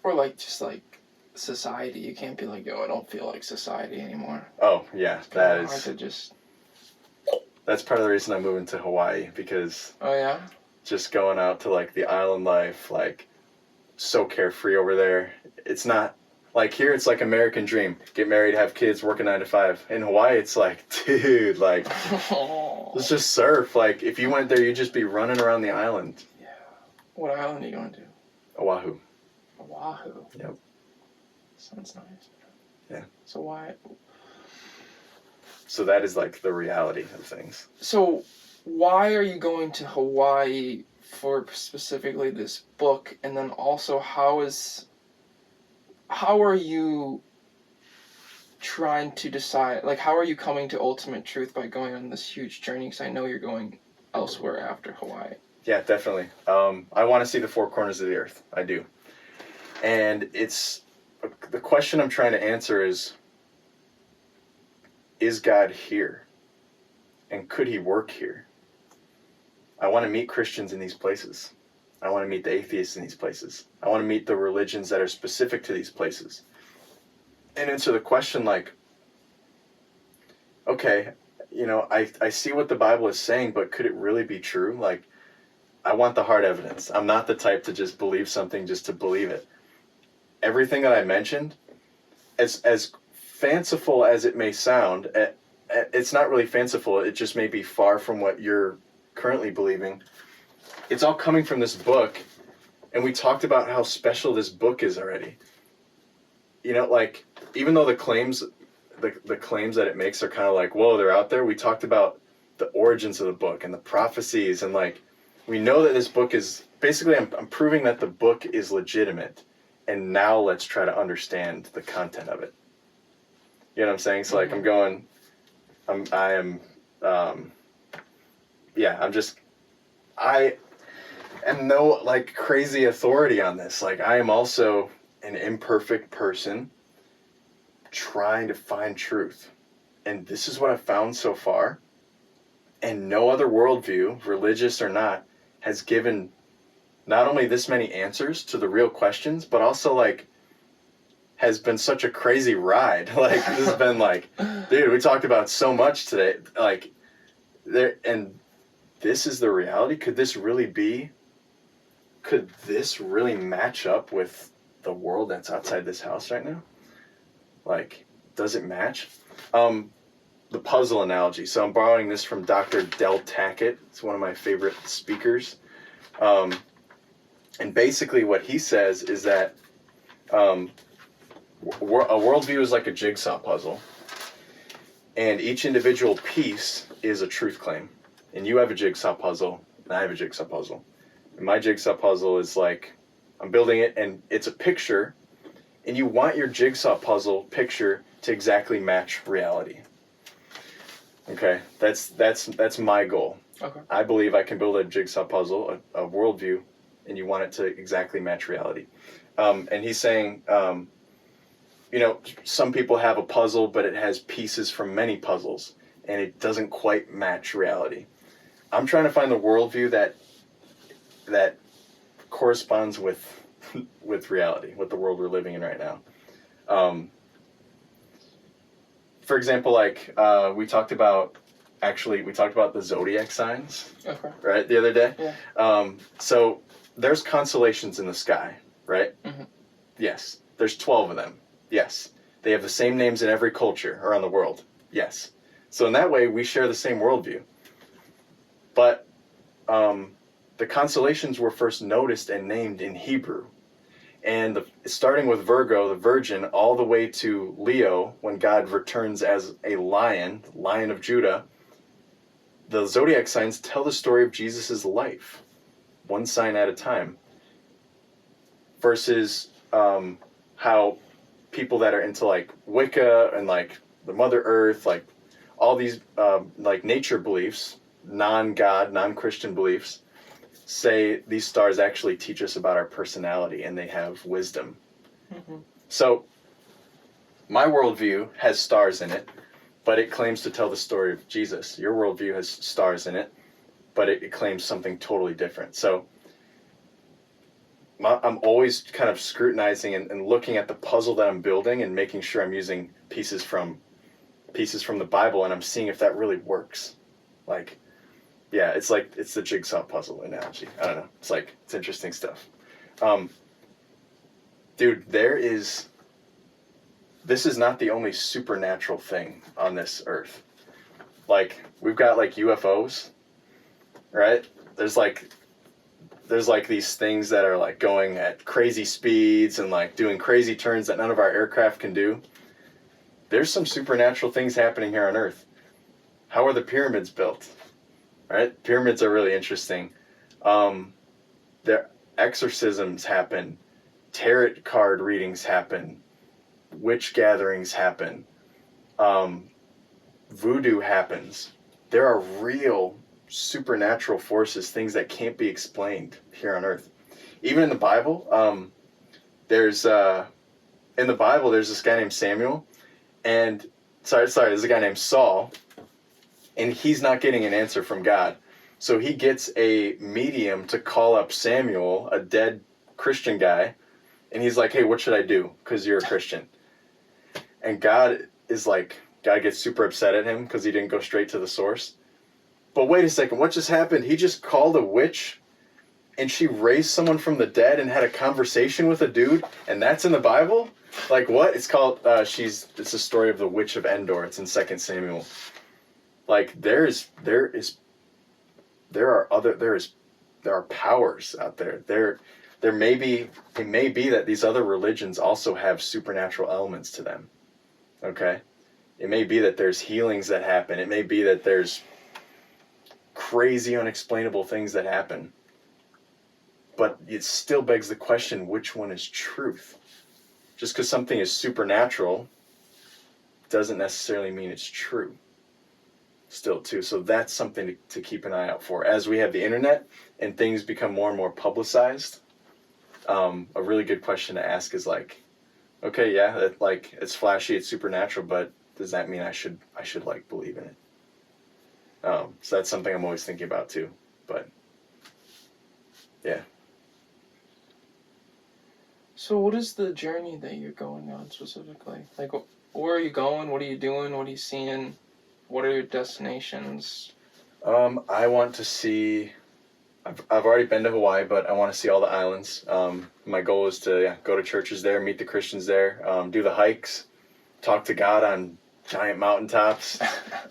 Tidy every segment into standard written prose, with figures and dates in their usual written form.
Or like just like society. You can't be like, yo, I don't feel like society anymore. Oh yeah, that is. Hard to just. That's part of the reason I'm moving to Hawaii, because. Oh yeah. Just going out to like the island life, like so carefree over there. It's not like here. It's like American dream: get married, have kids, work a 9 to 5. In Hawaii, it's like, dude, like let's just surf. Like if you went there, you'd just be running around the island. Yeah. What island are you going to? Oahu. Oahu. Yep. Sounds nice. Yeah. So why? So that is like the reality of things. So why are you going to Hawaii for specifically this book? And then also how are you trying to decide, like how are you coming to ultimate truth by going on this huge journey? Because I know you're going elsewhere after Hawaii. Yeah, definitely. I want to see the 4 corners of the earth. I do. And it's the question I'm trying to answer is God here? And could he work here? I want to meet Christians in these places. I want to meet the atheists in these places. I want to meet the religions that are specific to these places. And answer the question like, okay, you know, I see what the Bible is saying, but could it really be true? Like, I want the hard evidence. I'm not the type to just believe something just to believe it. Everything that I mentioned, as fanciful as it may sound, it's not really fanciful. It just may be far from what you're currently believing. It's all coming from this book, and we talked about how special this book is already. You know, like, even though the claims that it makes are kind of like, whoa, they're out there. We talked about the origins of the book and the prophecies, and like, we know that this book is basically, I'm proving that the book is legitimate, and now let's try to understand the content of it. You know what I'm saying? So like, I am no like crazy authority on this. Like, I am also an imperfect person trying to find truth. And this is what I've found so far. And no other worldview, religious or not, has given not only this many answers to the real questions, but also like has been such a crazy ride. Like, this has been like, dude, we talked about so much today. Like, there, and this is the reality. Could this really match up with the world that's outside this house right now? Like, does it match? The puzzle analogy. So I'm borrowing this from Dr. Del Tackett. It's one of my favorite speakers. And basically what he says is that a worldview is like a jigsaw puzzle. And each individual piece is a truth claim. And you have a jigsaw puzzle, and I have a jigsaw puzzle. And my jigsaw puzzle is like, I'm building it, and it's a picture, and you want your jigsaw puzzle picture to exactly match reality. Okay, that's my goal. Okay. I believe I can build a jigsaw puzzle, a worldview, and you want it to exactly match reality. And he's saying, you know, some people have a puzzle, but it has pieces from many puzzles, and it doesn't quite match reality. I'm trying to find the worldview that corresponds with reality, with the world we're living in right now. For example, like we talked about the zodiac signs, okay, right, the other day. Yeah. So there's constellations in the sky, right? Mm-hmm. Yes. There's 12 of them. Yes. They have the same names in every culture around the world. Yes. So in that way, we share the same worldview. But the constellations were first noticed and named in Hebrew. And starting with Virgo, the Virgin, all the way to Leo, when God returns as a lion, Lion of Judah, the zodiac signs tell the story of Jesus' life, one sign at a time. Versus how people that are into like Wicca and like the Mother Earth, like all these like nature beliefs, non-God, non-Christian beliefs, say these stars actually teach us about our personality and they have wisdom. Mm-hmm. So my worldview has stars in it, but it claims to tell the story of Jesus. Your worldview has stars in it, but it claims something totally different. So I'm always kind of scrutinizing and looking at the puzzle that I'm building and making sure I'm using pieces from the Bible, and I'm seeing if that really works. Like, yeah, it's the jigsaw puzzle analogy. I don't know. It's interesting stuff. Dude, this is not the only supernatural thing on this earth. Like, we've got like UFOs, right? There's like these things that are like going at crazy speeds and like doing crazy turns that none of our aircraft can do. There's some supernatural things happening here on Earth. How are the pyramids built? Right? Pyramids are really interesting. Their exorcisms happen. Tarot card readings happen. Witch gatherings happen. Voodoo happens. There are real supernatural forces, things that can't be explained here on Earth. Even in the Bible, there's this guy named Samuel, and there's a guy named Saul, and he's not getting an answer from God. So he gets a medium to call up Samuel, a dead Christian guy, and he's like, hey, what should I do? Because you're a Christian. And God gets super upset at him because he didn't go straight to the source. But wait a second, what just happened? He just called a witch, and she raised someone from the dead and had a conversation with a dude, and that's in the Bible? Like, what? It's called, it's a story of the Witch of Endor. It's in 2 Samuel. Like, there are powers out there. It may be that these other religions also have supernatural elements to them. Okay? It may be that there's healings that happen. It may be that there's crazy, unexplainable things that happen. But it still begs the question, which one is truth? Just because something is supernatural doesn't necessarily mean it's true. Still, too. So that's something to keep an eye out for. As we have the internet and things become more and more publicized, a really good question to ask is like, okay, yeah, it's flashy, it's supernatural, but does that mean I should believe in it? So that's something I'm always thinking about too. But yeah. So what is the journey that you're going on specifically? Like, where are you going? What are you doing? What are you seeing? What are your destinations? I want to see. I've already been to Hawaii, but I want to see all the islands. My goal is to go to churches there, meet the Christians there, do the hikes, talk to God on giant mountaintops,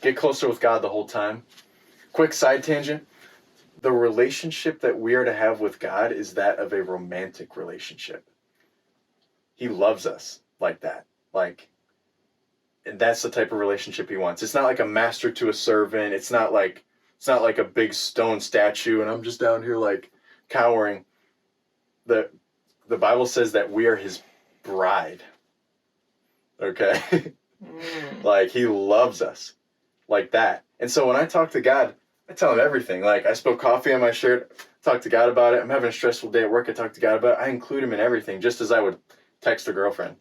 get closer with God the whole time. Quick side tangent. The relationship that we are to have with God is that of a romantic relationship. He loves us like that. And that's the type of relationship he wants. It's not like a master to a servant. It's not like a big stone statue and I'm just down here like cowering. The Bible says that we are his bride. Okay? Like, he loves us like that. And so when I talk to God, I tell him everything. Like, I spilled coffee on my shirt, talk to God about it. I'm having a stressful day at work, I talk to God about it. I include him in everything, just as I would text a girlfriend.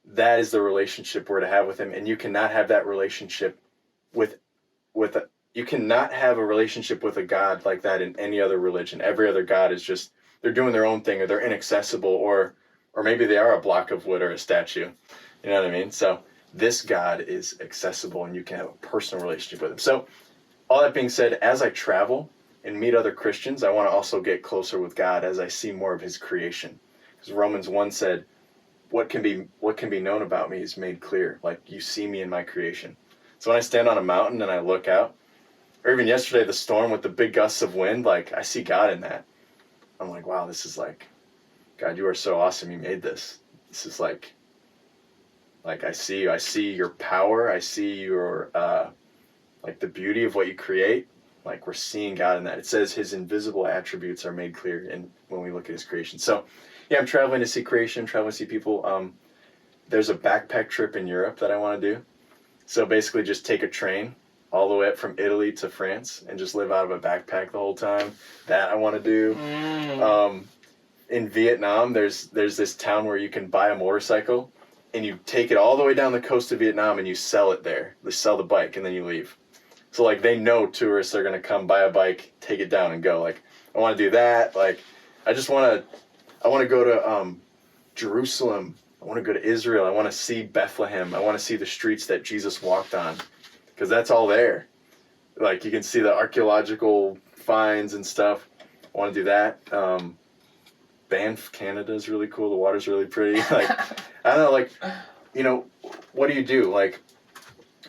That is the relationship we're to have with him. And you cannot have that relationship you cannot have a relationship with a God like that in any other religion. Every other God is just, they're doing their own thing, or they're inaccessible, or maybe they are a block of wood or a statue. You know what I mean? So this God is accessible and you can have a personal relationship with him. So all that being said, as I travel and meet other Christians, I want to also get closer with God as I see more of his creation. Because Romans 1 said, what can be known about me is made clear. Like, you see me in my creation. So when I stand on a mountain and I look out, or even yesterday, the storm with the big gusts of wind, like, I see God in that. I'm like, wow, this is like, God, you are so awesome. You made this. This is like I see you. I see your power. I see your, like, the beauty of what you create. Like, we're seeing God in that. It says his invisible attributes are made clear when we look at his creation. So, yeah, I'm traveling to see creation, traveling to see people. There's a backpack trip in Europe that I want to do. So basically just take a train all the way up from Italy to France and just live out of a backpack the whole time. That I want to do. In Vietnam, there's this town where you can buy a motorcycle and you take it all the way down the coast of Vietnam and you sell it there. They sell the bike and then you leave. So, like, they know tourists are going to come buy a bike, take it down and go. Like, I want to do that. Like, I just want to I want to go to Jerusalem. I want to go to Israel. I want to see Bethlehem. I want to see the streets that Jesus walked on, because that's all there. Like, you can see the archaeological finds and stuff. I want to do that. Banff, Canada is really cool. The water's really pretty. Like, I don't know, like, you know, what do? Like,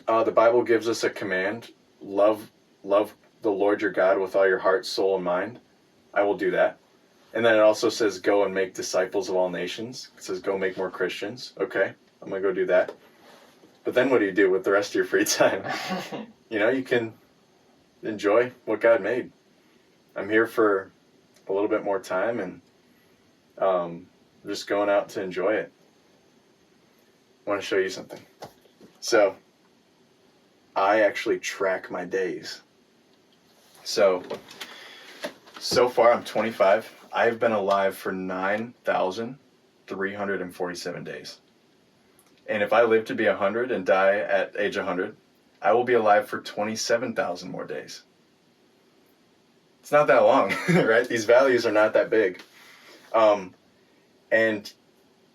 the Bible gives us a command: love the Lord your God with all your heart, soul, and mind. I will do that. And then it also says, go and make disciples of all nations. It says, go make more Christians. Okay, I'm going to go do that. But then what do you do with the rest of your free time? You know, you can enjoy what God made. I'm here for a little bit more time, and just going out to enjoy it. I want to show you something. So, I actually track my days. So far I'm 25. I've been alive for 9,347 days. And if I live to be 100 and die at age 100, I will be alive for 27,000 more days. It's not that long, right? These values are not that big. And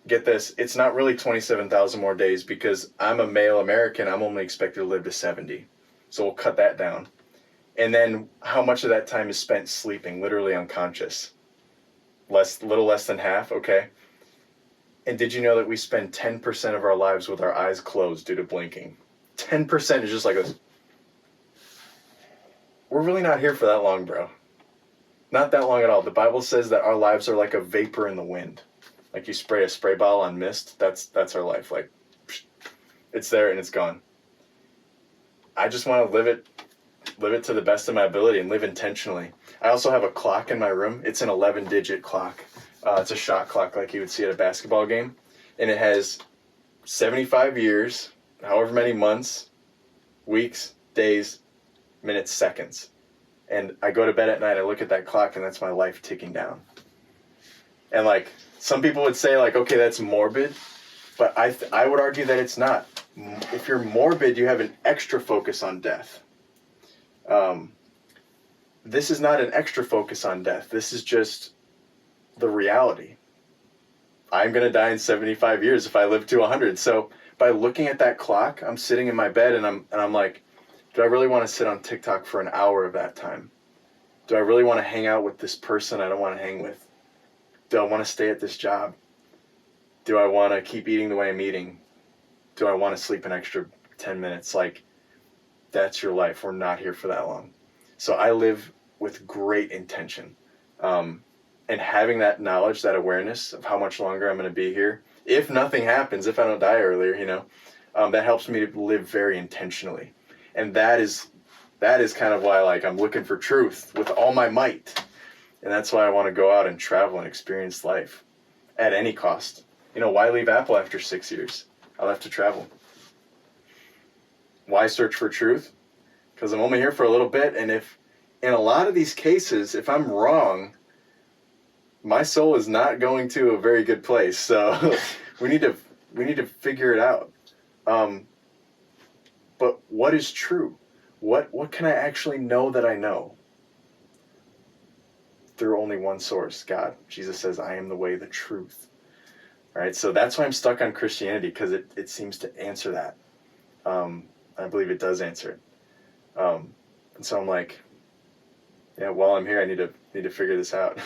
get this, it's not really 27,000 more days, because I'm a male American. I'm only expected to live to 70. So we'll cut that down. And then how much of that time is spent sleeping, literally unconscious? Little less than half, okay? And did you know that we spend 10% of our lives with our eyes closed due to blinking? 10% is just like this. We're really not here for that long, bro. Not that long at all. The Bible says that our lives are like a vapor in the wind. Like, you spray a spray bottle on mist, that's our life. Like, it's there and it's gone. I just want to live it to the best of my ability and live intentionally. I also have a clock in my room. It's an 11-digit clock. It's a shot clock like you would see at a basketball game. And it has 75 years, however many months, weeks, days, minutes, seconds. And I go to bed at night, I look at that clock, and that's my life ticking down. And, like, some people would say, like, okay, that's morbid. But I would argue that it's not. If you're morbid, you have an extra focus on death. This is not an extra focus on death. This is just the reality. I'm going to die in 75 years if I live to 100. So by looking at that clock, I'm sitting in my bed and I'm like, do I really want to sit on TikTok for an hour of that time? Do I really want to hang out with this person I don't want to hang with? Do I want to stay at this job? Do I want to keep eating the way I'm eating? Do I want to sleep an extra 10 minutes? Like, that's your life. We're not here for that long. So I live with great intention. And having that knowledge, that awareness of how much longer I'm going to be here, if nothing happens, if I don't die earlier, you know, that helps me to live very intentionally. And that is kind of why, like, I'm looking for truth with all my might. And that's why I want to go out and travel and experience life at any cost. You know, why leave Apple after 6 years? I'll have to travel. Why search for truth? Because I'm only here for a little bit, and if, in a lot of these cases, if I'm wrong, my soul is not going to a very good place. So we need to figure it out. But what is true? What can I actually know that I know? Through only one source, God. Jesus says, I am the way, the truth. All right, so that's why I'm stuck on Christianity, because it seems to answer that. I believe it does answer it. And so I'm like, yeah, while I'm here, I need to figure this out.